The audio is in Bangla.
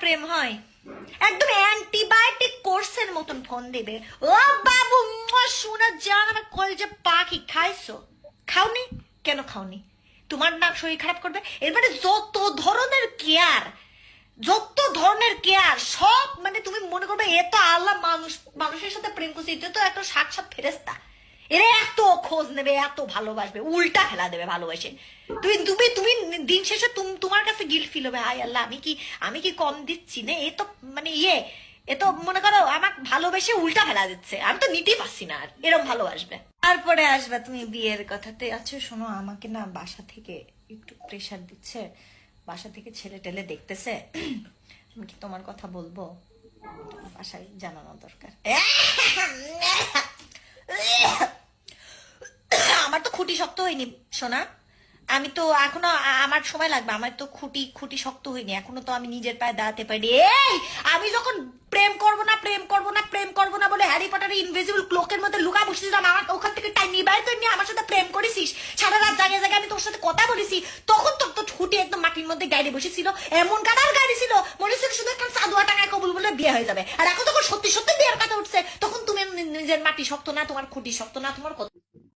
প্রেম হয়? একদম অ্যান্টিবায়োটিক কোর্সের মতন ফোন দেবে, ও বাবু শোনা যান আমার কলেজে পাখি, খাইছো? খাওনি? কেন খাওনি? তোমার না শরীর খারাপ করবে? এর মানে যত ধরনের কেয়ার, যত ধরনের কেয়ার সব, মানে তুমি মনে করবে এ তো আল্লাহ মানুষের সাথে প্রেম করছে, এটা তো একটা সাক্ষাৎ ফেরেস্তা। এরা এত খোঁজ নেবে, এত ভালোবাসবে, উল্টা ফেলা দেবে ভালোবাসে। তুমি তুমি তুমি দিন শেষে তোমার কাছে গিল্ট ফিল হবে, হায় আল্লাহ আমি কি কম দিচ্ছি না, এ তো মানে এ তো মনে করো আমার ভালোবেসে উল্টা ফেলা দিচ্ছে, আমি তো নিতেই পারছি না আর, এরকম ভালোবাসবে। তারপরে আসবে তুমি বিয়ের কথাতে। আচ্ছা শোনো, আমাকে না বাসা থেকে একটু প্রেশার দিচ্ছে, বাসা থেকে ছেলে টেলে দেখতেছে, আমি কি তোমার কথা বলবো? বাসায় জানানো দরকার। আমার তো খুঁটি শক্ত হয়নি সোনা, আমি তো এখনো, আমার সময় লাগবে, আমার তো খুঁটি শক্ত হয়নি এখনো, তো আমি নিজের পায়ে দাঁড়াতে পারি। এই আমি যখন প্রেম করবো না বলে হ্যারি পটারের ইনভিজিবল ক্লোকের মধ্যে লুকা বসেছিলাম, আমার ওখান থেকে টাইম নিয়ে তুই নিয়ে আমার সাথে প্রেম করেছিস, সারা রাত জায়গায় জায়গায় আমি তোর সাথে কথা বলেছি, তখন তোর তো খুঁটি একদম মাটির মধ্যে গাড়ি বসেছিল, এমন কাটার গাড়ি ছিল মনে হচ্ছিল শুধু একটা সাদুয়া টাকায় কবুল বলে বিয়ে হয়ে যাবে। আর এখন তখন সত্যি সত্যি বিয়ের কথা উঠছে, তখন তুমি নিজের মাটি শক্ত না, তোমার খুঁটি শক্ত না, তোমার